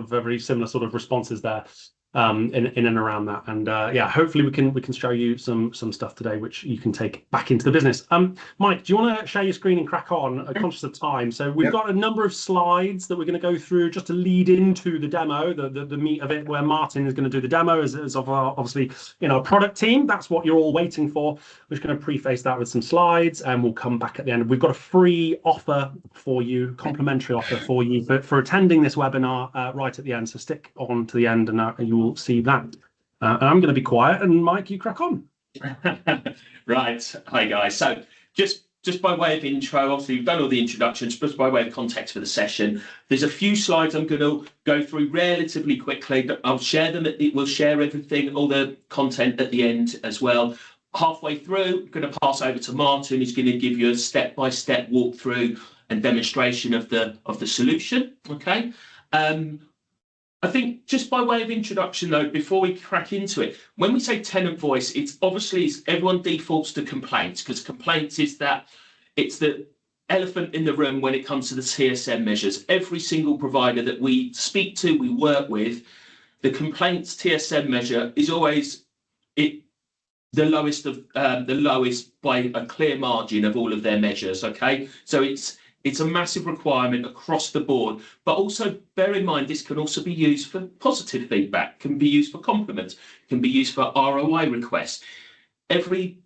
very similar sort of responses there in and around that. And yeah, hopefully we can show you some stuff today which you can take back into the business. Mike, do you want to share your screen and crack on? Conscious of time, so we've got a number of slides that we're going to go through just to lead into the demo, the meat of it, where Martin is going to do the demo as of our, obviously, our product team. That's what you're all waiting for. We're just going to preface that with some slides, and we'll come back at the end. We've got a free offer for you, complimentary offer for you for attending this webinar right at the end. So stick on to the end, and you will see that. And I'm going to be quiet, and Mike, you crack on. Right. Hi, guys. So just by way of intro, obviously we've done all the introductions, just by way of context for the session, there's a few slides I'm going to go through relatively quickly. I'll share them. We'll share everything, all the content at the end as well. Halfway through, I'm going to pass over to Martin, who's going to give you a step-by-step walkthrough and demonstration of the solution. Okay. I think just by way of introduction, though, before we crack into it, when we say tenant voice, it's obviously everyone defaults to complaints, because complaints is it's the elephant in the room when it comes to the TSM measures. Every single provider that we speak to, we work with, the complaints TSM measure is always the lowest by a clear margin of all of their measures. Okay, so it's a massive requirement across the board, but also bear in mind this can also be used for positive feedback, can be used for compliments, can be used for ROI requests. Every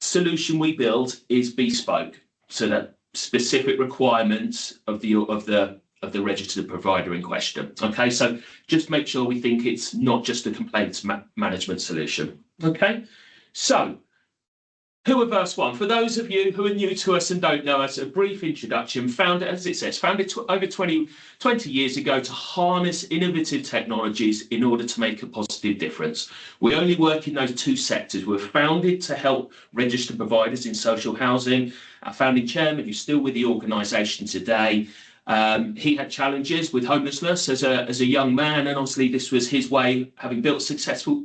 solution we build is bespoke, so that specific requirements of the registered provider in question. Okay, so just make sure we think it's not just a complaints management solution. Okay, so who are Verse One? For those of you who are new to us and don't know us, a brief introduction. Founded, as it says, over 20 years ago to harness innovative technologies in order to make a positive difference. We only work in those two sectors. We're founded to help registered providers in social housing. Our founding chairman, who's still with the organisation today, he had challenges with homelessness as a young man, and obviously this was his way, having built a successful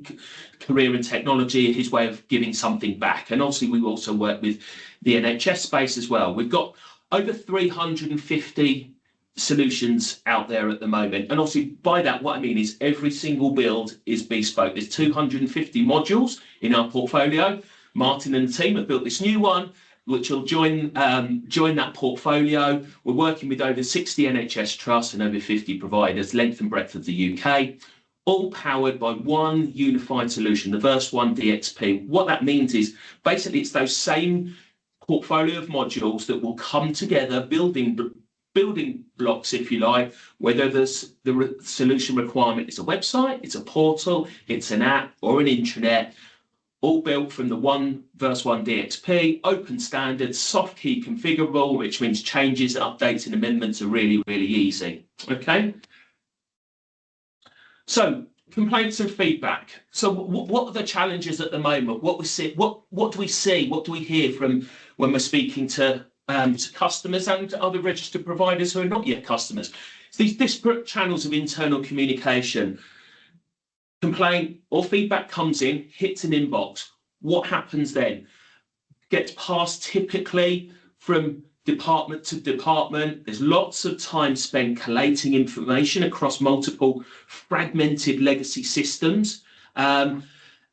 career in technology, his way of giving something back. And obviously we also work with the NHS space as well. We've got over 350 solutions out there at the moment, and obviously by that what I mean is every single build is bespoke. There's 250 modules in our portfolio. Martin and the team have built this new one which will join that portfolio. We're working with over 60 NHS trusts and over 50 providers, length and breadth of the UK, all powered by one unified solution, the Verse One DXP. What that means is basically it's those same portfolio of modules that will come together, building blocks, if you like, whether the solution requirement is a website, it's a portal, it's an app or an intranet, all built from the Verse One DXP, open standards, soft key configurable, which means changes, updates and amendments are really, really easy. Okay. So complaints and feedback. So what are the challenges at the moment? What do we see? What do we hear from when we're speaking to customers and other registered providers who are not yet customers? It's these disparate channels of internal communication. Complaint or feedback comes in, hits an inbox. What happens then? Gets passed typically from department to department. There's lots of time spent collating information across multiple fragmented legacy systems. And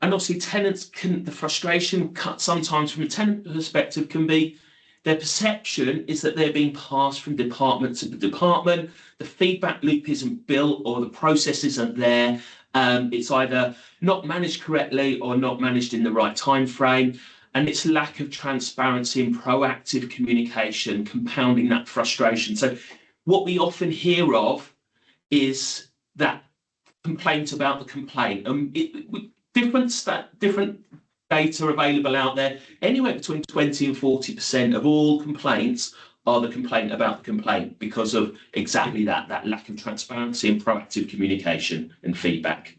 obviously the frustration sometimes from a tenant perspective can be their perception is that they're being passed from department to department. The feedback loop isn't built or the process isn't there. It's either not managed correctly or not managed in the right time frame, and it's lack of transparency and proactive communication compounding that frustration. So what we often hear of is that complaint about the complaint. Different data available out there, anywhere between 20 and 40% of all complaints are the complaint about the complaint because of exactly that lack of transparency and proactive communication and feedback.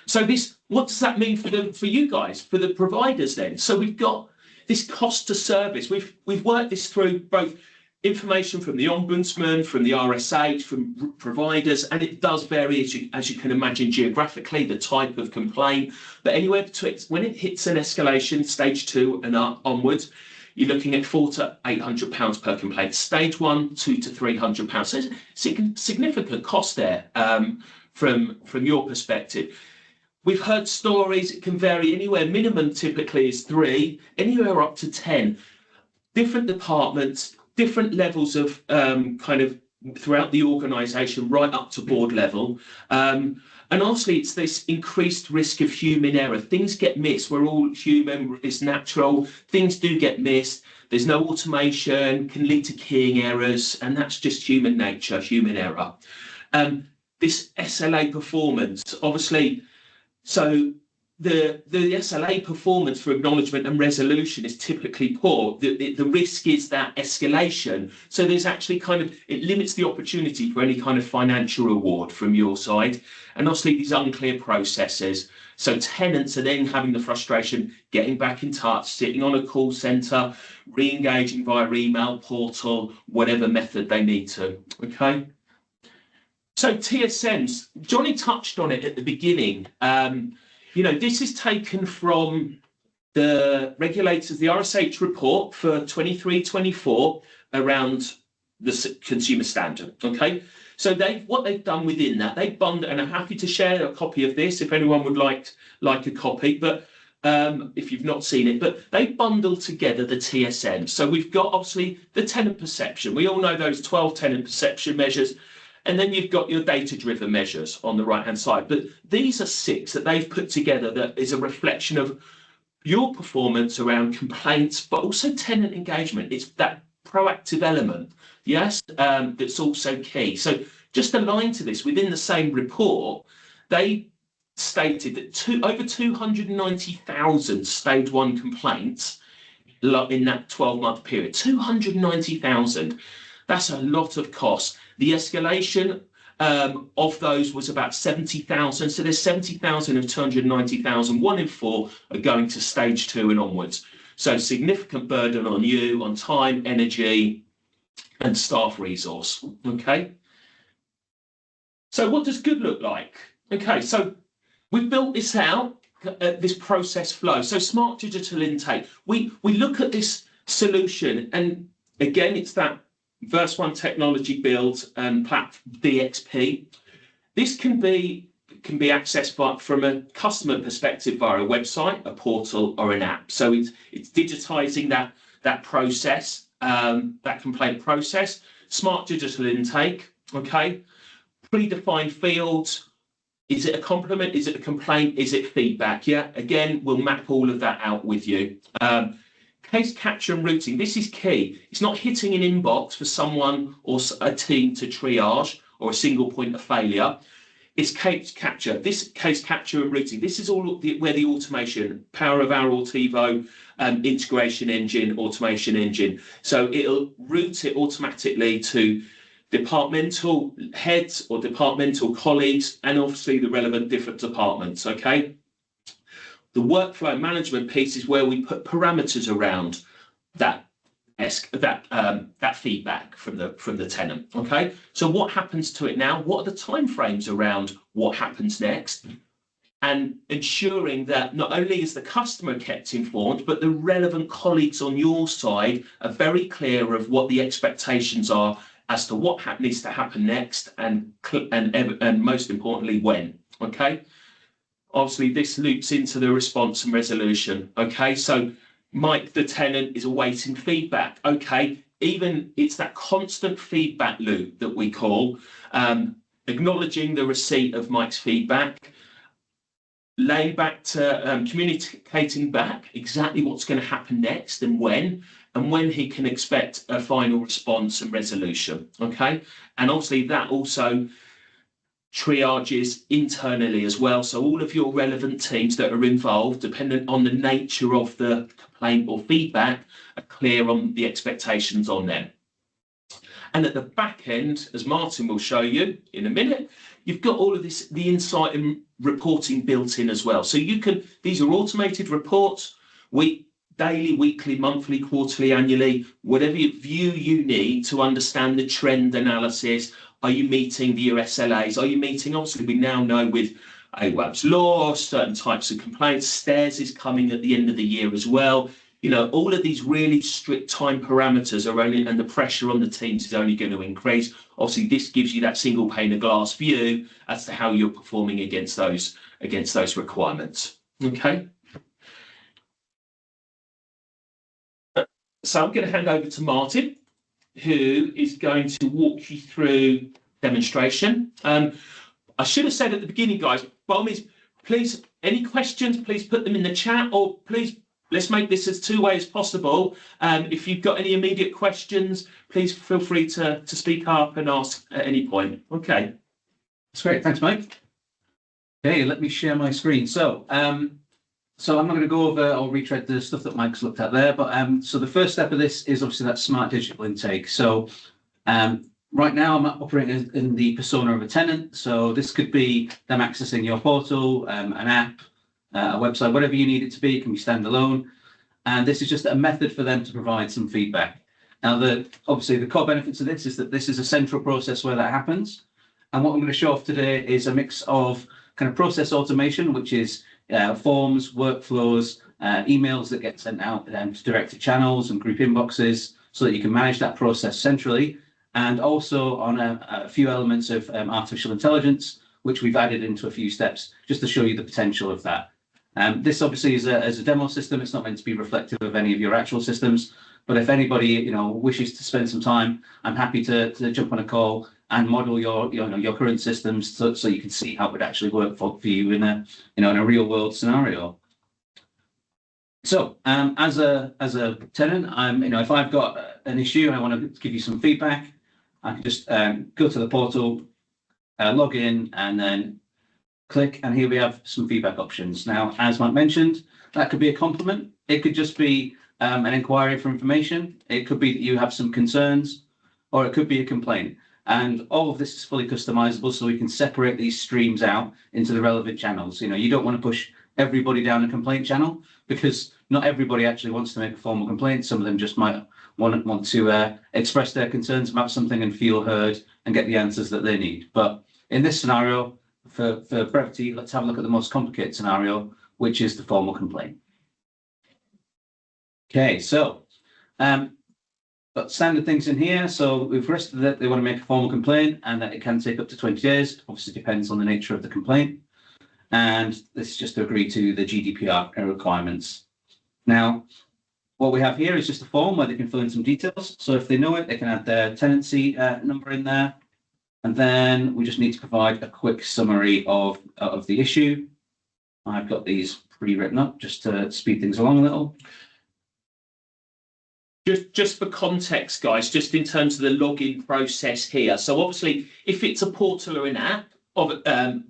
So what does that mean for you guys, for the providers then? So we've got this cost to service. We've worked this through both information from the Ombudsman, from the RSH, from providers, and it does vary as you can imagine geographically, the type of complaint, but anywhere between when it hits an escalation, stage 2 and onwards, you're looking at £400 to £800 per complaint. Stage 1, £200 to £300. So there's significant cost there from your perspective. We've heard stories, it can vary anywhere. Minimum typically is 3, anywhere up to 10. Different departments, different levels of kind of throughout the organisation, right up to board level. And honestly, it's this increased risk of human error. Things get missed. We're all human. It's natural. Things do get missed. There's no automation, can lead to keying errors, and that's just human nature, human error. This SLA performance, obviously, so the SLA performance for acknowledgement and resolution is typically poor. The risk is that escalation. So there's actually kind of, it limits the opportunity for any kind of financial reward from your side. And obviously these unclear processes. So tenants are then having the frustration, getting back in touch, sitting on a call centre, re-engaging via email, portal, whatever method they need to, okay? So TSMs, Johnny touched on it at the beginning. You know, this is taken from the regulators, the RSH report for 23-24 around the consumer standard, okay? So what they've done within that, they've bundled, and I'm happy to share a copy of this if anyone would like a copy, but if you've not seen it, but they bundled together the TSM. So we've got obviously the tenant perception. We all know those 12 tenant perception measures. And then you've got your data-driven measures on the right-hand side. But these are 6 that they've put together that is a reflection of your performance around complaints, but also tenant engagement. It's that proactive element, yes, that's also key. So just aligned to this, within the same report, they stated that over 290,000 stage 1 complaints in that 12-month period. 290,000. That's a lot of cost. The escalation of those was about 70,000. So there's 70,000 of 290,000. 1 in 4 are going to stage 2 and onwards. So significant burden on you, on time, energy, and staff resource. Okay. So what does good look like? Okay, so we've built this out, this process flow. So smart digital intake. We look at this solution, and again, it's that Verse 1 technology build and platform DXP. This can be accessed from a customer perspective via a website, a portal, or an app. So it's digitizing that process, that complaint process. Smart digital intake. Okay, predefined fields. Is it a compliment? Is it a complaint? Is it feedback? Yeah. Again, we'll map all of that out with you. Case capture and routing, this is key. It's not hitting an inbox for someone or a team to triage or a single point of failure. It's case capture. This case capture and routing, this is all where the automation, power of our Altivo integration engine, automation engine. So it'll route it automatically to departmental heads or departmental colleagues, and obviously the relevant different departments, okay? The workflow management piece is where we put parameters around that feedback from the tenant. Okay, so what happens to it now? What are the timeframes around what happens next? And ensuring that not only is the customer kept informed, but the relevant colleagues on your side are very clear of what the expectations are as to what needs to happen next, and most importantly, when. Okay. Obviously, this loops into the response and resolution. Okay, so Mike, the tenant, is awaiting feedback. Okay, even it's that constant feedback loop that we call, acknowledging the receipt of Mike's feedback, laying back to communicating back exactly what's going to happen next and when he can expect a final response and resolution. Okay, and obviously that also triages internally as well. So all of your relevant teams that are involved, dependent on the nature of the complaint or feedback, are clear on the expectations on them. And at the back end, as Martin will show you in a minute, you've got all of this, the insight and reporting built in as well. So these are automated reports, daily, weekly, monthly, quarterly, annually, whatever view you need to understand the trend analysis. Are you meeting the SLAs? Are you meeting, obviously we now know with AWAB's law, certain types of complaints, STAIRS is coming at the end of the year as well. all of these really strict time parameters are only, and the pressure on the teams is only going to increase. Obviously, this gives you that single pane of glass view as to how you're performing against those requirements. Okay. So I'm going to hand over to Martin, who is going to walk you through demonstration. I should have said at the beginning, guys, by all means, please, any questions, please put them in the chat, or please, let's make this as two-way as possible. If you've got any immediate questions, please feel free to speak up and ask at any point. Okay. That's great. Thanks, Mike. Okay, let me share my screen. So I'm not going to go over or retread the stuff that Mike's looked at there, but so the first step of this is obviously that smart digital intake. So right now I'm operating in the persona of a tenant. So this could be them accessing your portal, an app, a website, whatever you need it to be. It can be standalone. And this is just a method for them to provide some feedback. Now, obviously the core benefits of this is that this is a central process where that happens. And what I'm going to show off today is a mix of kind of process automation, which is forms, workflows, emails that get sent out to directed channels and group inboxes so that you can manage that process centrally, and also on a few elements of artificial intelligence, which we've added into a few steps just to show you the potential of that. This obviously is a demo system. It's not meant to be reflective of any of your actual systems, but if anybody wishes to spend some time, I'm happy to jump on a call and model your current systems so you can see how it would actually work for you in a real world scenario. So as a tenant, if I've got an issue and I want to give you some feedback, I can just go to the portal, log in, and then click, and here we have some feedback options. Now, as Mike mentioned, that could be a compliment. It could just be an inquiry for information. It could be that you have some concerns, or it could be a complaint. And all of this is fully customizable, so we can separate these streams out into the relevant channels. You don't want to push everybody down a complaint channel, because not everybody actually wants to make a formal complaint. Some of them just might want to express their concerns about something and feel heard and get the answers that they need. But in this scenario, for brevity, let's have a look at the most complicated scenario, which is the formal complaint. Okay, so got standard things in here. So we've listed that they want to make a formal complaint and that it can take up to 20 days. Obviously depends on the nature of the complaint. And this is just to agree to the GDPR requirements. Now, what we have here is just a form where they can fill in some details. So if they know it, they can add their tenancy number in there. And then we just need to provide a quick summary of the issue. I've got these pre-written up just to speed things along a little. Just for context, guys, just in terms of the login process here. So obviously, if it's a portal or an app for an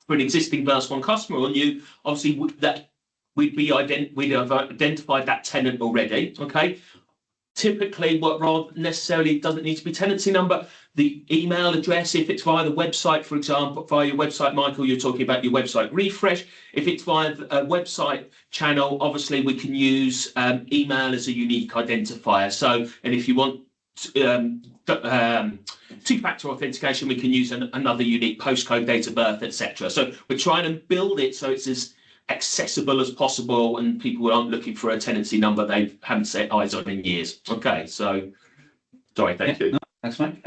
existing Verse1 customer or new, obviously we'd have identified that tenant already. Okay. Typically, what rather necessarily doesn't need to be tenancy number, the email address, if it's via the website, for example, via your website, Michael, you're talking about your website refresh. If it's via a website channel, obviously we can use email as a unique identifier. So, and if you want two-factor authentication, we can use another unique postcode, date of birth, etc. So we're trying to build it so it's as accessible as possible, and people aren't looking for a tenancy number they haven't set eyes on in years. Okay, so sorry, thank you. No, that's fine.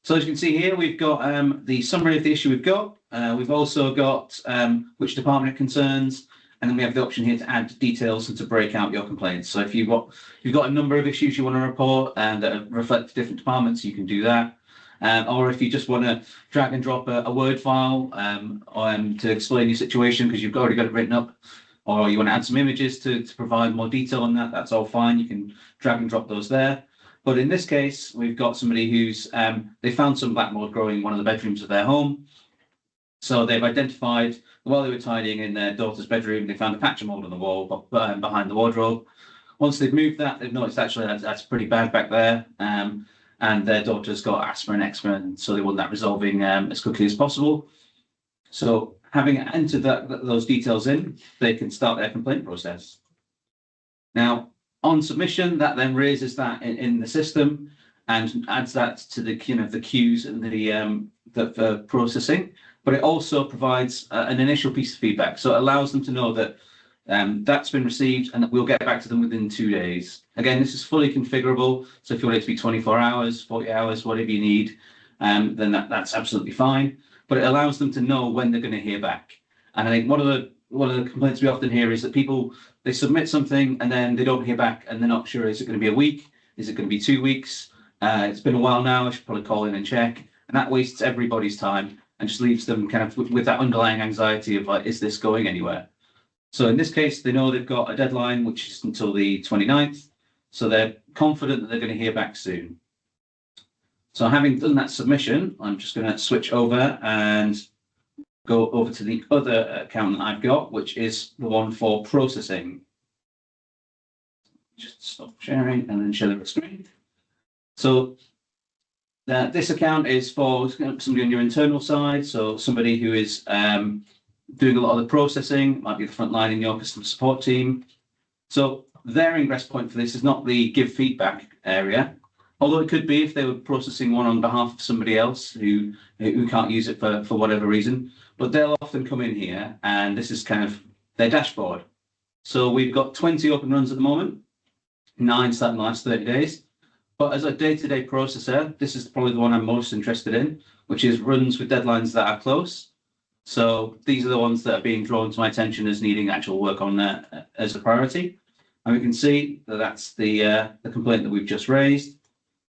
So as you can see here, we've got the summary of the issue we've got. We've also got which department it concerns, and then we have the option here to add details and to break out your complaints. So if you've got a number of issues you want to report and that reflect different departments, you can do that. Or if you just want to drag and drop a Word file to explain your situation because you've already got it written up, or you want to add some images to provide more detail on that, that's all fine. You can drag and drop those there. But in this case, we've got somebody who's, they found some black mold growing in one of the bedrooms of their home. So they've identified, while they were tidying in their daughter's bedroom, they found a patch of mold on the wall behind the wardrobe. Once they've moved that, they've noticed actually that's pretty bad back there. And their daughter's got asthma and eczema, and so they want that resolving as quickly as possible. So having entered those details in, they can start their complaint process. Now, on submission, that then raises that in the system and adds that to the queues and the processing. But it also provides an initial piece of feedback. So it allows them to know that That's been received, and we'll get back to them within 2 days. Again, this is fully configurable. So if you want it to be 24 hours, 40 hours, whatever you need, then that's absolutely fine. But it allows them to know when they're going to hear back. And I think one of the complaints we often hear is that people, they submit something and then they don't hear back, and they're not sure, is it going to be a week? Is it going to be 2 weeks? It's been a while now, I should probably call in and check. And that wastes everybody's time and just leaves them kind of with that underlying anxiety of like, is this going anywhere? So in this case, they know they've got a deadline, which is until the 29th. So they're confident that they're going to hear back soon. So having done that submission, I'm just going to switch over and go over to the other account that I've got, which is the one for processing. Just stop sharing and then share the screen. So this account is for somebody on your internal side. So somebody who is doing a lot of the processing, might be the front line in your customer support team. So their ingress point for this is not the give feedback area, although it could be if they were processing one on behalf of somebody else who can't use it for whatever reason. But they'll often come in here, and this is kind of their dashboard. So we've got 20 open runs at the moment, 9 starting the last 30 days. But as a day-to-day processor, this is probably the one I'm most interested in, which is runs with deadlines that are close. So these are the ones that are being drawn to my attention as needing actual work on as a priority. And we can see that that's the complaint that we've just raised.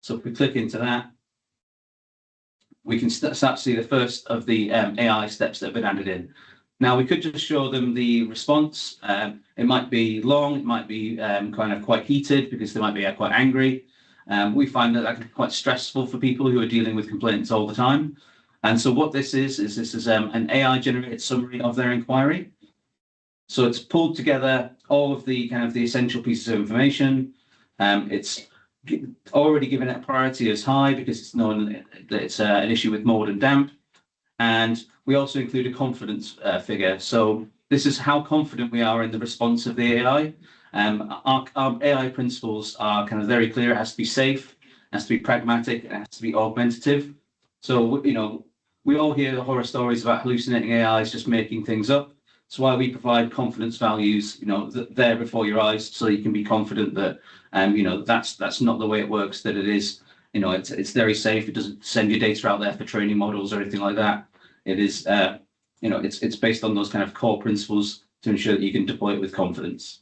So if we click into that, we can start to see the first of the AI steps that have been added in. Now, we could just show them the response. It might be long, it might be kind of quite heated because they might be quite angry. We find that can be quite stressful for people who are dealing with complaints all the time. And so what this is an AI-generated summary of their inquiry. So it's pulled together all of the kind of the essential pieces of information. It's already given it priority as high because it's known that it's an issue with mold and damp. And we also include a confidence figure. So this is how confident we are in the response of the AI. Our AI principles are kind of very clear. It has to be safe, it has to be pragmatic, it has to be augmentative. So, you know, we all hear the horror stories about hallucinating AIs just making things up. That's why we provide confidence values, you know, there before your eyes, so you can be confident that, you know, that's not the way it works. That it is, you know, it's very safe. It doesn't send your data out there for training models or anything like that. It is, you know, it's based on those kind of core principles to ensure that you can deploy it with confidence.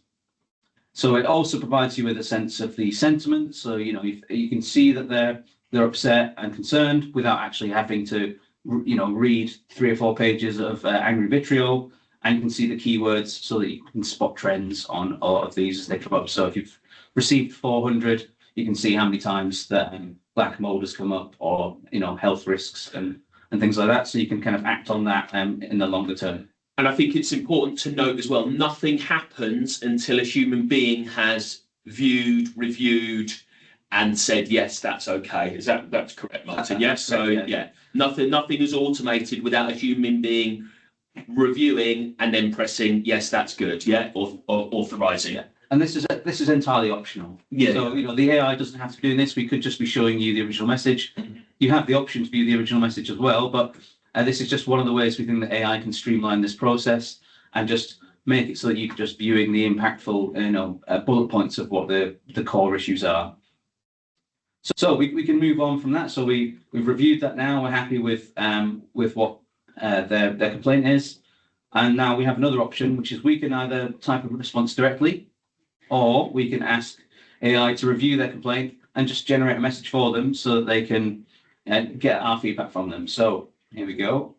So it also provides you with a sense of the sentiment. So, you know, you can see that they're upset and concerned without actually having to, you know, read 3 or 4 pages of angry vitriol, and you can see the keywords so that you can spot trends on a lot of these as they come up. So if you've received 400, you can see how many times that black mold has come up, or, you know, health risks and things like that. So you can kind of act on that in the longer term. And I think it's important to note as well, nothing happens until a human being has viewed, reviewed, and said, yes, that's okay. That's correct, Martin? Yes. So yeah, nothing is automated without a human being reviewing and then pressing, yes, that's good. Yeah, or authorizing it. And this is entirely optional. Yeah. So, you know, the AI doesn't have to do this. We could just be showing you the original message. Mm-hmm. You have the option to view the original message as well, but this is just one of the ways we think that AI can streamline this process and just make it so that you're just viewing the impactful, you know, bullet points of what the core issues are. So we can move on from that. So we've reviewed that now. We're happy with what their complaint is. And now we have another option, which is we can either type a response directly, or we can ask AI to review their complaint and just generate a message for them so that they can get our feedback from them. So here we go.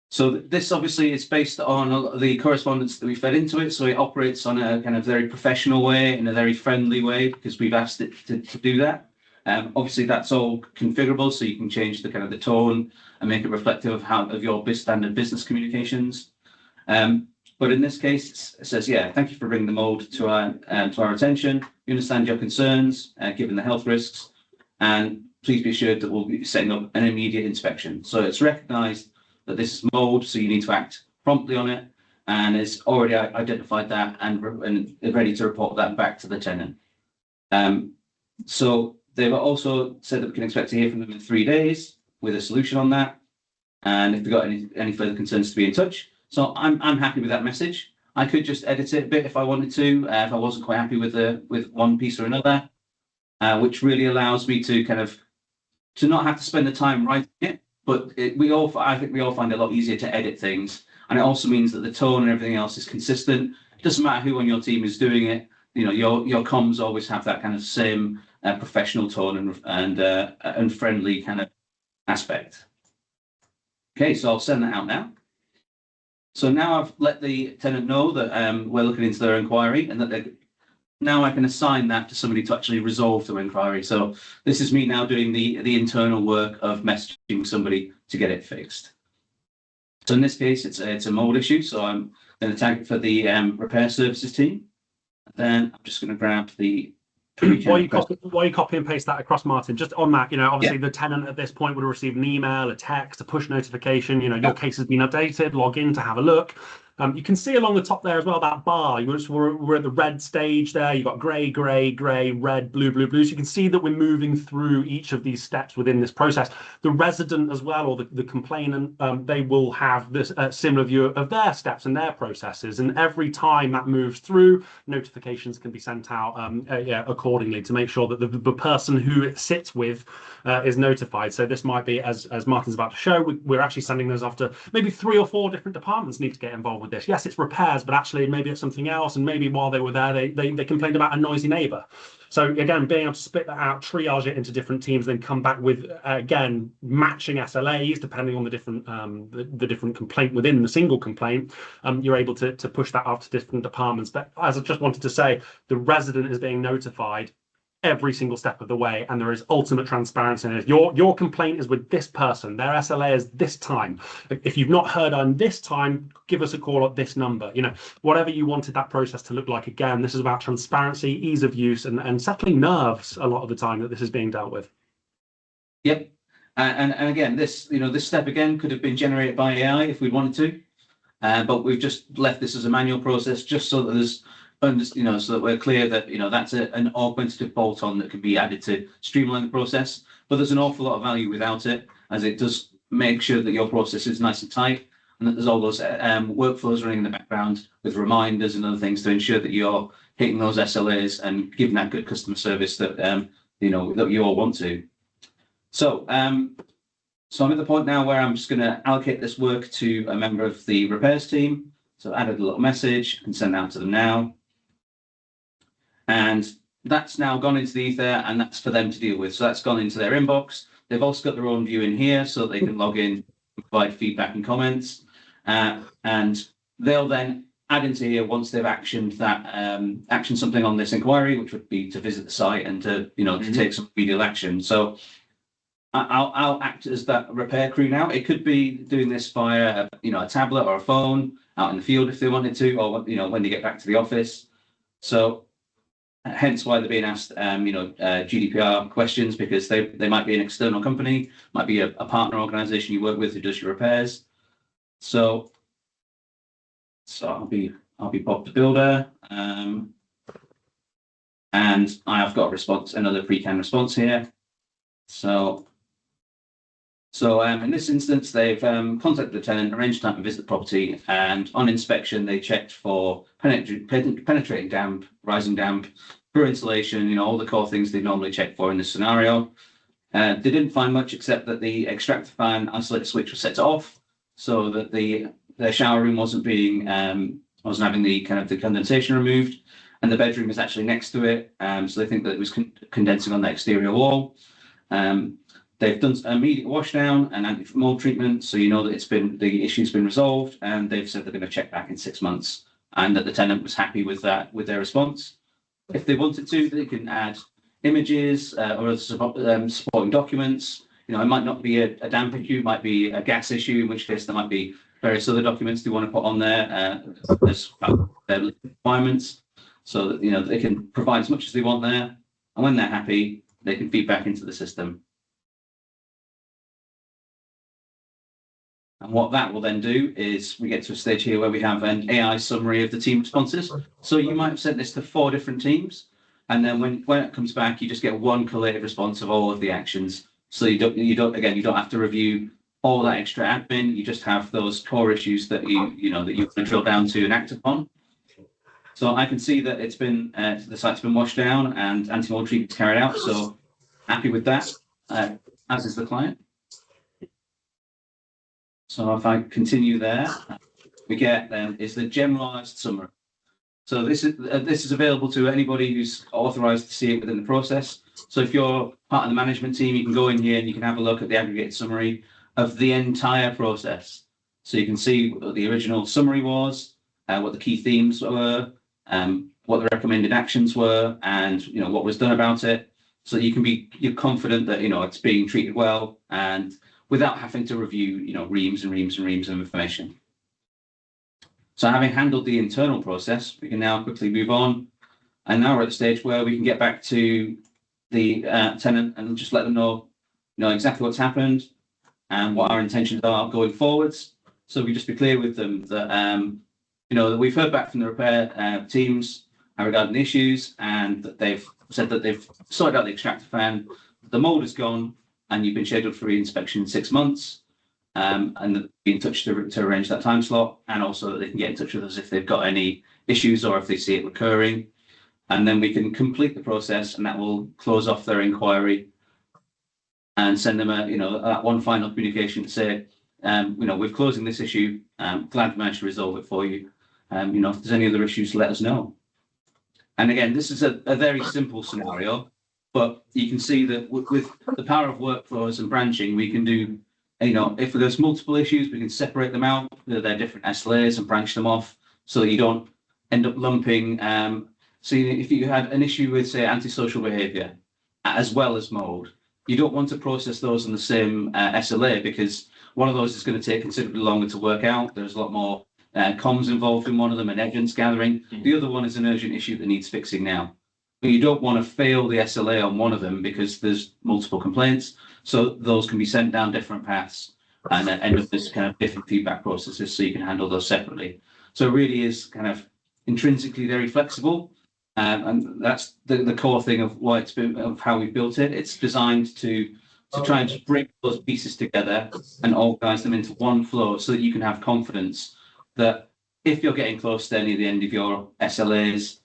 So this obviously is based on the correspondence that we fed into it. So it operates on a kind of very professional way, in a very friendly way, because we've asked it to do that. Obviously, that's all configurable, so you can change the kind of the tone and make it reflective of your standard business communications. But in this case, it says, yeah, thank you for bringing the mold to our attention. We understand your concerns, given the health risks, and please be assured that we'll be setting up an immediate inspection. So it's recognised that this is mold, so you need to act promptly on it, and it's already identified that and ready to report that back to the tenant. So they've also said that we can expect to hear from them in 3 days with a solution on that, and if they've got any further concerns, to be in touch. So I'm happy with that message. I could just edit it a bit if I wanted to, if I wasn't quite happy with one piece or another, which really allows me to kind of to not have to spend the time writing it. But I think we all find it a lot easier to edit things, and it also means that the tone and everything else is consistent. It doesn't matter who on your team is doing it. Your comms always have that kind of same professional tone and friendly kind of aspect. Okay, so I'll send that out now. So now I've let the tenant know that we're looking into their inquiry, and that now I can assign that to somebody to actually resolve their inquiry. So this is me now doing the internal work of messaging somebody to get it fixed. So in this case, it's a mold issue. So I'm going to tag it for the repair services team. Then I'm just going to grab the. While you copy and paste that across, Martin, just on that, obviously the tenant at this point would have received an email, a text, a push notification, your case has been updated, log in to have a look. You can see along the top there as well, that bar, we're at the red stage there. You've got grey, grey, grey, red, blue, blue, blue. So you can see that we're moving through each of these steps within this process. The resident as well, or the complainant, they will have this similar view of their steps and their processes. And every time that moves through, notifications can be sent out accordingly to make sure that the person who it sits with is notified. So this might be, as Martin's about to show, we're actually sending those off to maybe 3 or 4 different departments need to get involved with this. Yes, it's repairs, but actually maybe it's something else. And maybe while they were there, they complained about a noisy neighbour. So again, being able to split that out, triage it into different teams, then come back with again matching SLAs depending on the different complaint within the single complaint. You're able to push that out to different departments. But as I just wanted to say, the resident is being notified every single step of the way, and there is ultimate transparency. And your complaint is with this person, their SLA is this time. If you've not heard on this time, give us a call at this number. Whatever you wanted that process to look like. Again, this is about transparency, ease of use, and settling nerves a lot of the time that this is being dealt with. Yep. And again, this step again could have been generated by AI if we wanted to, but we've just left this as a manual process just so that there's so that we're clear that that's an augmentative bolt-on that can be added to streamline the process. But there's an awful lot of value without it, as it does make sure that your process is nice and tight, and that there's all those workflows running in the background with reminders and other things to ensure that you're hitting those SLAs and giving that good customer service that that you all want to. So so I'm at the point now where I'm just going to allocate this work to a member of the repairs team. So I added a little message and send out to them now. And that's now gone into the ether, and that's for them to deal with. So that's gone into their inbox. They've also got their own view in here so they can log in, provide feedback and comments. And they'll then add into here once they've actioned something on this inquiry, which would be to visit the site and to to take some remedial action. So I'll act as that repair crew now. It could be doing this via a tablet or a phone out in the field if they wanted to, or when they get back to the office. So hence why they're being asked GDPR questions, because they might be an external company, might be a partner organization you work with who does your repairs. So I'll be Bob the Builder, and I have got a response, another pre-canned response here. So in this instance, they've contacted the tenant, arranged time to visit the property, and on inspection, they checked for penetrating damp, rising damp, poor insulation, all the core things they normally check for in this scenario. They didn't find much except that the extractor fan isolator switch was set off, so that their shower room wasn't having the kind of the condensation removed, and the bedroom is actually next to it. So they think that it was condensing on the exterior wall. They've done immediate washdown and anti-mold treatment, so that the issue's been resolved, and they've said they're going to check back in 6 months, and that the tenant was happy with that, with their response. If they wanted to, they can add images or other supporting documents. It might not be a damp issue, it might be a gas issue, in which case there might be various other documents they want to put on there as their requirements, so that they can provide as much as they want there, and when they're happy, they can feed back into the system. And what that will then do is we get to a stage here where we have an AI summary of the team responses. So you might have sent this to 4 different teams, and then when it comes back, you just get one collated response of all of the actions. So you don't have to review all that extra admin. You just have those core issues that you want to drill down to and act upon. So I can see that it's been the site's been washed down and anti-mold treatment carried out. So happy with that, as is the client. So if I continue there, we get then is the generalized summary. So this is available to anybody who's authorized to see it within the process. So if you're part of the management team, you can go in here and you can have a look at the aggregated summary of the entire process. So you can see what the original summary was, what the key themes were, what the recommended actions were, and what was done about it. So you're confident that it's being treated well, and without having to review reams and reams and reams of information. So having handled the internal process, we can now quickly move on, and now we're at the stage where we can get back to the tenant and just let them know exactly what's happened and what our intentions are going forwards. So we just be clear with them that that we've heard back from the repair teams regarding the issues, and that they've said that they've sorted out the extractor fan, the mold is gone, and you've been scheduled for re-inspection in 6 months, and be in touch to arrange that time slot, and also that they can get in touch with us if they've got any issues or if they see it recurring, and then we can complete the process, and that will close off their inquiry and send them that one final communication to say, we're closing this issue. Glad we managed to resolve it for you. If there's any other issues, let us know. And again, this is a very simple scenario, but you can see that with the power of workflows and branching, we can do, if there's multiple issues, we can separate them out, they're different SLAs, and branch them off so that you don't end up lumping. So if you had an issue with, say, antisocial behavior as well as mold, you don't want to process those in the same SLA, because one of those is going to take considerably longer to work out. There's a lot more comms involved in one of them and evidence gathering. The other one is an urgent issue that needs fixing now. But you don't want to fail the SLA on one of them because there's multiple complaints. So those can be sent down different paths and then end up as kind of different feedback processes, so you can handle those separately. So it really is kind of intrinsically very flexible. And that's the core thing of why of how we built it. It's designed to try and just bring those pieces together and organize them into one flow, so that you can have confidence that if you're getting close to any of the end of your SLAs,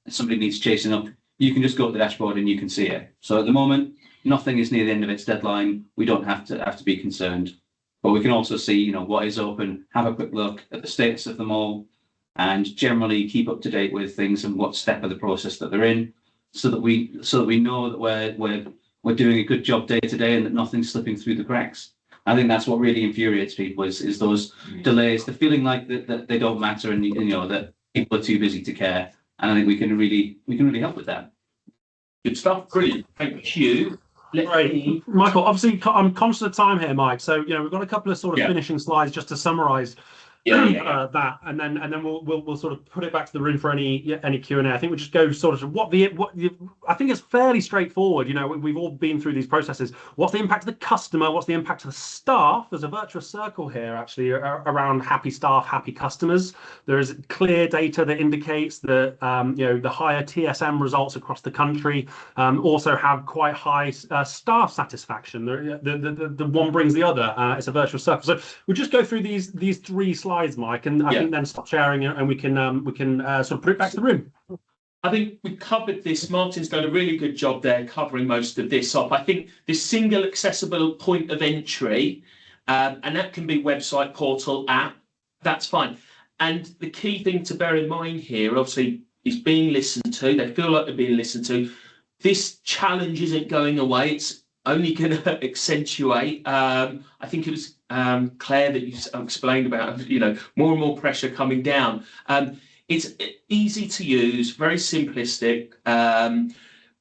somebody needs chasing up, you can just go to the dashboard and you can see it. So at the moment, nothing is near the end of its deadline. We don't have to be concerned, but we can also see what is open, have a quick look at the status of them all, and generally keep up to date with things and what step of the process that they're in, so that we know that we're doing a good job day to day and that nothing's slipping through the cracks. I think that's what really infuriates people is those delays, the feeling like that they don't matter, and that people are too busy to care. And I think we can really help with that. Good stuff. Brilliant. Thank you. Great. Michael, obviously I'm conscious of time here, Mike. So we've got a couple of sort of finishing slides just to summarize that, and then we'll sort of put it back to the room for any Q&A. I think we just go sort of I think it's fairly straightforward. We've all been through these processes. What's the impact of the customer? What's the impact of the staff? There's a virtuous circle here actually around happy staff, happy customers. There is clear data that indicates that the higher TSM results across the country also have quite high staff satisfaction. The one brings the other. It's a virtuous circle. So we'll just go through these three slides, Mike, and I think then stop sharing it, and we can sort of put it back to the room. I think we covered this. Martin's done a really good job there covering most of this off. I think this single accessible point of entry, and that can be website, portal, app, that's fine. And the key thing to bear in mind here, obviously, is being listened to. They feel like they're being listened to. This challenge isn't going away. It's only going to accentuate. I think it was Claire that you explained about, more and more pressure coming down. It's easy to use, very simplistic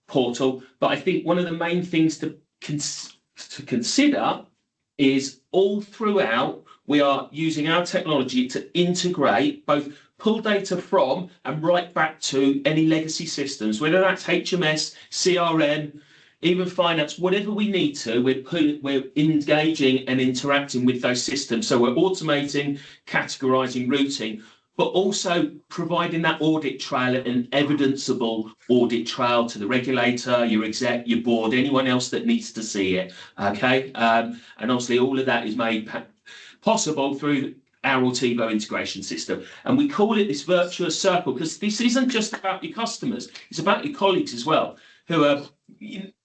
portal. But I think one of the main things to consider is all throughout, we are using our technology to integrate, both pull data from and right back to any legacy systems, whether that's HMS, CRM, even finance, whatever we need to, we're engaging and interacting with those systems. So we're automating, categorizing, routing, but also providing that audit trail, an evidenceable audit trail to the regulator, your exec, your board, anyone else that needs to see it. Okay. And obviously all of that is made possible through our Altivo integration system. And we call it this virtuous circle because this isn't just about your customers, it's about your colleagues as well, who are,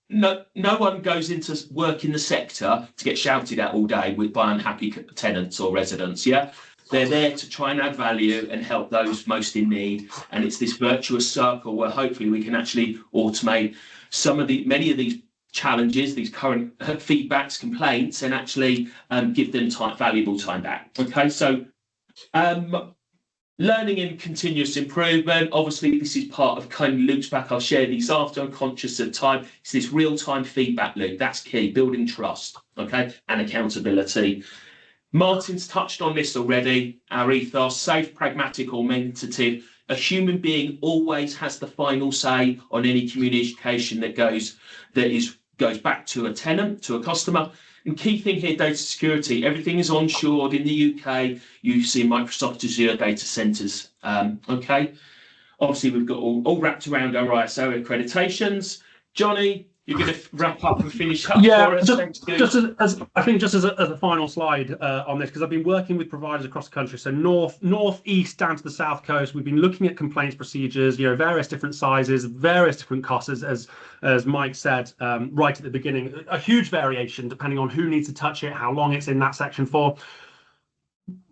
no one goes into work in the sector to get shouted at all day by unhappy tenants or residents. Yeah, they're there to try and add value and help those most in need. And it's this virtuous circle where hopefully we can actually automate many of these challenges, these current feedbacks, complaints, and actually give them valuable time back. Okay, so learning and continuous improvement. Obviously, this is part of kind of loops back. I'll share these after. I'm conscious of time. It's this real-time feedback loop. That's key. Building trust, okay, and accountability. Martin's touched on this already. Our ethos: safe, pragmatic, augmentative. A human being always has the final say on any communication that goes back to a tenant, to a customer. And key thing here, data security. Everything is onshored in the UK. You see Microsoft Azure data centers. Okay. Obviously, we've got all wrapped around our ISO accreditations. Johnny, you're going to wrap up and finish up for us. Just as a final slide on this, because I've been working with providers across the country, so north, east, down to the south coast. We've been looking at complaints procedures, various different sizes, various different costs, as Mike said right at the beginning. A huge variation depending on who needs to touch it, how long it's in that section for.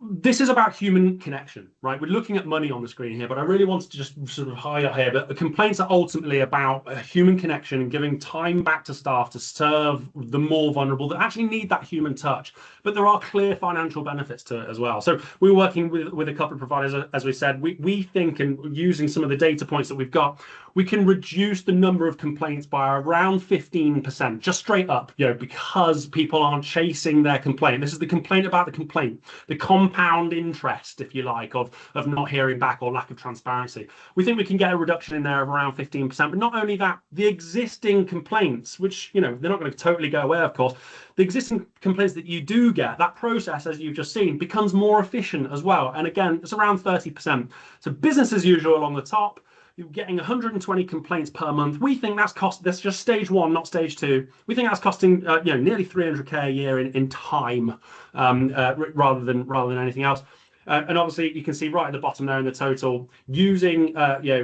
This is about human connection, right? We're looking at money on the screen here, but I really wanted to just sort of highlight here that the complaints are ultimately about a human connection and giving time back to staff to serve the more vulnerable that actually need that human touch. But there are clear financial benefits to it as well. So we're working with a couple of providers, as we said. We think, and using some of the data points that we've got, we can reduce the number of complaints by around 15%, just straight up, because people aren't chasing their complaint. This is the complaint about the complaint, the compound interest, if you like, of not hearing back or lack of transparency. We think we can get a reduction in there of around 15%. But not only that, the existing complaints, which, they're not going to totally go away, of course, the existing complaints that you do get, that process, as you've just seen, becomes more efficient as well. And again, it's around 30%. So business as usual along the top. You're getting 120 complaints per month. We think that's just stage one, not stage two. We think that's costing nearly 300k a year in time, rather than anything else. And obviously, you can see right at the bottom there in the total, using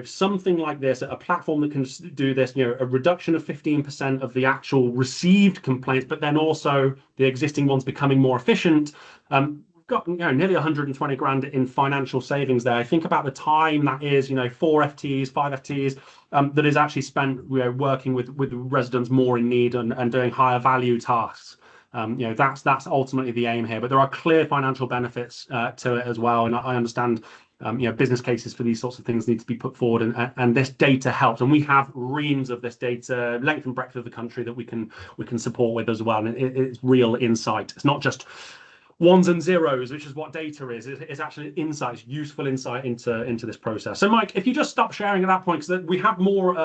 something like this, a platform that can do this, a reduction of 15% of the actual received complaints, but then also the existing ones becoming more efficient. Got nearly 120 grand in financial savings there. Think about the time that is, 4 FTEs, 5 FTEs that is actually spent working with residents more in need and doing higher value tasks. That's ultimately the aim here. But there are clear financial benefits to it as well. And I understand business cases for these sorts of things need to be put forward, and this data helps. And we have reams of this data, length and breadth of the country, that we can support with as well. And it's real insight. It's not just ones and zeros, which is what data is. It's actually insights, useful insight into this process. So, Mike, if you just stop sharing at that point, because we have more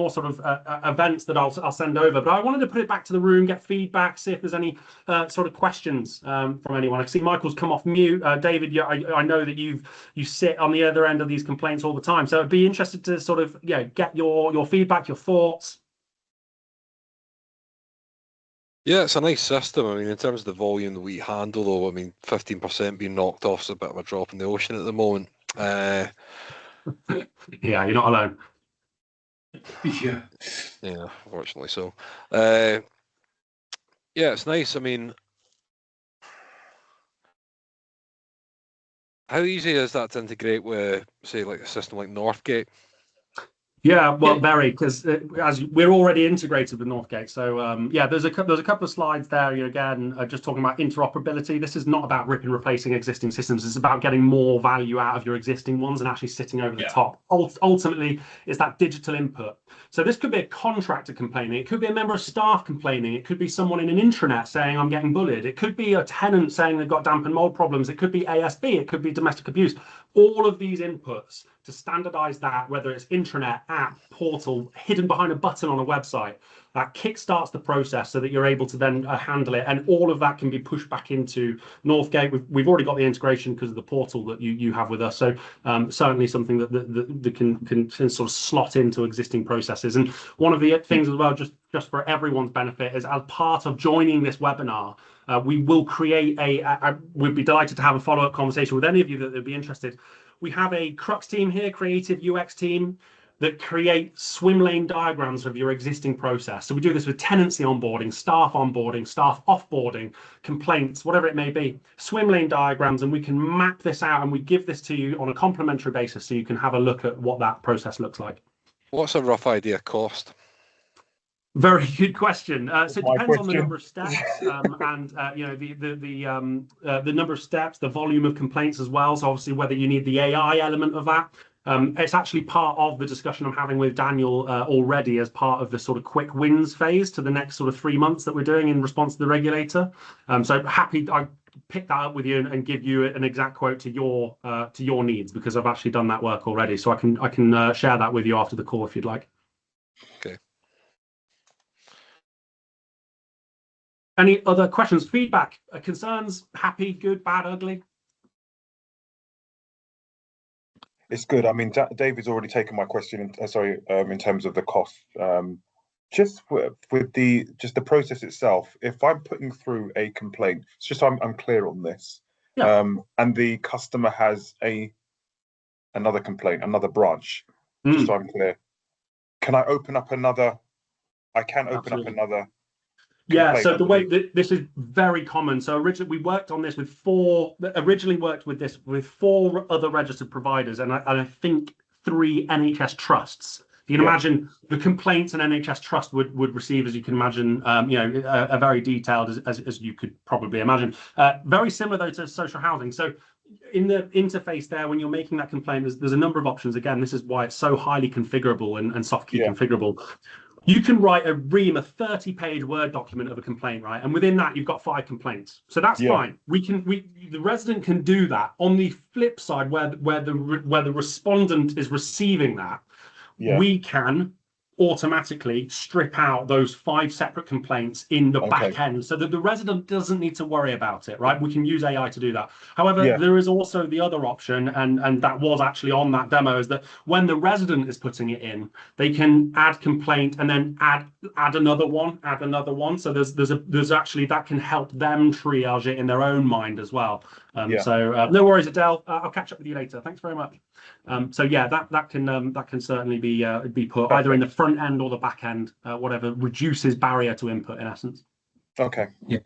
sort of events that I'll send over. But I wanted to put it back to the room, get feedback, see if there's any sort of questions from anyone. I see Michael's come off mute. David, I know that you sit on the other end of these complaints all the time. So I'd be interested to sort of get your feedback, your thoughts. Yeah, it's a nice system. I mean, in terms of the volume that we handle, though, 15% being knocked off is a bit of a drop in the ocean at the moment. Yeah, you're not alone. Yeah, Unfortunately so. Yeah, it's nice. How easy is that to integrate with, say, like a system like Northgate? Yeah, well, very, because as we're already integrated with Northgate. So there's a couple of slides there. Again, just talking about interoperability. This is not about ripping, replacing existing systems. It's about getting more value out of your existing ones and actually sitting over the top. Ultimately, it's that digital input. So this could be a contractor complaining. It could be a member of staff complaining. It could be someone in an intranet saying I'm getting bullied. It could be a tenant saying they've got damp and mold problems. It could be ASB. It could be domestic abuse. All of these inputs to standardize that, whether it's intranet, app, portal, hidden behind a button on a website, that kickstarts the process so that you're able to then handle it. And all of that can be pushed back into Northgate. We've already got the integration because of the portal that you have with us. So certainly something that can sort of slot into existing processes. And one of the things as well, just just for everyone's benefit, is as part of joining this webinar, we will create we'd be delighted to have a follow-up conversation with any of you that would be interested. We have a Crux team here, creative UX team, that create swim lane diagrams of your existing process. So we do this with tenancy onboarding, staff offboarding, complaints, whatever it may be, swim lane diagrams, and we can map this out and we give this to you on a complimentary basis so you can have a look at what that process looks like. What's a rough idea cost? Very good question. So it My depends on the question. number of steps and you know the number of steps, the volume of complaints as well. So obviously whether you need the AI element of that. It's actually part of the discussion I'm having with Daniel already as part of the sort of quick wins phase to the next sort of 3 months that we're doing in response to the regulator. So happy I pick that up with you and give you an exact quote to your needs, because I've actually done that work already. So I can share that with you after the call if you'd like. Okay. Any other questions, feedback, concerns? Happy, good, bad, ugly? It's good. I mean, David's already taken my question. In terms of the cost. Just with the process itself. If I'm putting through a complaint, it's just so I'm clear on this. Yeah. And the customer has another complaint, another branch. Just so I'm clear. Can I open up another? I can open up another. Yeah, so the way this is very common. So originally we worked on this with four other registered providers, and I think 3 NHS trusts. You can imagine the complaints an NHS trust would receive, as you can imagine, are very detailed as you could probably imagine. Very similar though to social housing. So in the interface there, when you're making that complaint, there's a number of options. Again, this is why it's so highly configurable and soft key configurable. You can write a 30-page Word document of a complaint, right? And within that, you've got 5 complaints. So that's fine. The resident can do that. On the flip side, where the respondent is receiving that, we can automatically strip out those 5 separate complaints in the back end so that the resident doesn't need to worry about it, right? We can use AI to do that. However, there is also the other option, and that was actually on that demo, is that when the resident is putting it in, they can add complaint and then add another one. So there's actually, that can help them triage it in their own mind as well. So no worries, Adele. I'll catch up with you later. Thanks very much. So yeah, that can certainly be put either in the front end or the back end, whatever reduces barrier to input in essence. Okay. Yeah,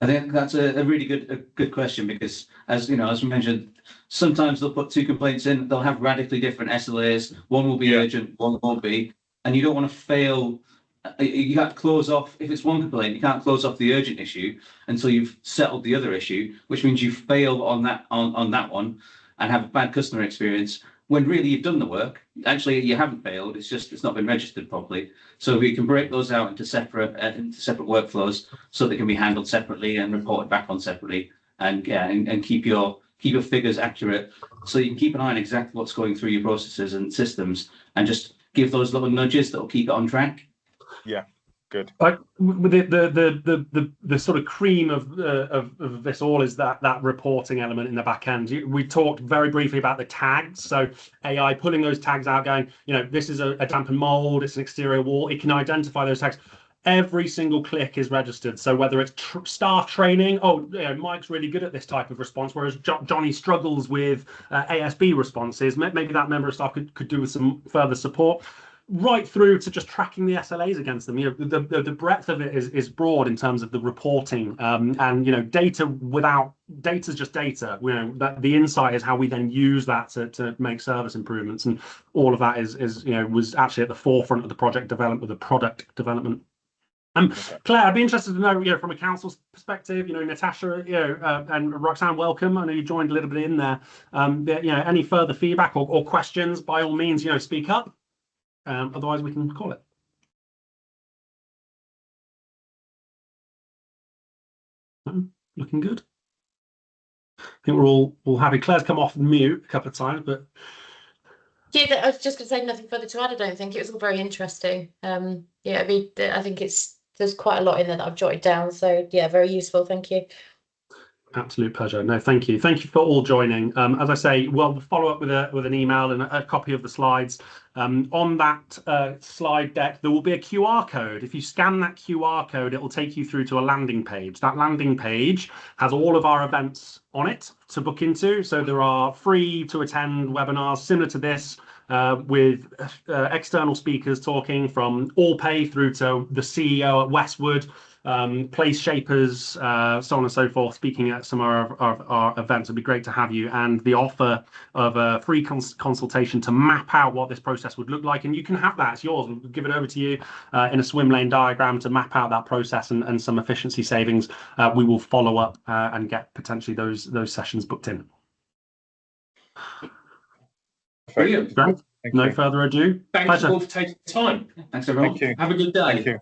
I think that's a really good question, because as we mentioned, sometimes they'll put 2 complaints in, they'll have radically different SLAs. One will be urgent, one won't be, and you don't want to fail. You can't close off, if it's one complaint, you can't close off the urgent issue until you've settled the other issue, which means you fail on that one and have a bad customer experience, when really you've done the work. Actually, you haven't failed, it's not been registered properly. So we can break those out into separate workflows so they can be handled separately and reported back on separately, and keep your figures accurate, so you can keep an eye on exactly what's going through your processes and systems, and just give those little nudges that will keep it on track. Yeah, good. With the sort of cream of this all is that reporting element in the back end. We talked very briefly about the tags. So AI pulling those tags out, going, this is a damp and mold, it's an exterior wall. It can identify those tags. Every single click is registered. So whether it's staff training, Mike's really good at this type of response, whereas Johnny struggles with ASB responses. Maybe that member of staff could do with some further support. Right through to just tracking the SLAs against them. The breadth of it is broad in terms of the reporting, and data's just data. That the insight is how we then use that to make service improvements, and all of that was actually at the forefront of the project development, of the product development. Claire, I'd be interested to know, from a council's perspective, Natasha, and Roxanne, welcome. I know you joined a little bit in there. Any further feedback or questions, by all means, speak up. Otherwise, we can call it. Looking good. I think we're all happy. Claire's come off mute a couple of times, but yeah, I was just going to say nothing further to add. I don't think it was all very interesting. I think there's quite a lot in there that I've jotted down. So yeah, very useful. Thank you. Absolute pleasure. No, thank you. Thank you for all joining. As I say, we'll follow up with an email and a copy of the slides. On that slide deck, there will be a QR code. If you scan that QR code, it will take you through to a landing page. That landing page has all of our events on it to book into. So there are free to attend webinars similar to this, with external speakers talking from Allpay through to the CEO at Westwood, place shapers, so on and so forth, speaking at some of our events. It'd be great to have you, and the offer of a free consultation to map out what this process would look like. And you can have that, it's yours. We'll give it over to you in a swim lane diagram to map out that process and some efficiency savings. We will follow up and get potentially those sessions booked in. Brilliant. Great. No further ado. Thanks all for taking the time. Thanks, everyone. Thank you. Have a good day. Thank you.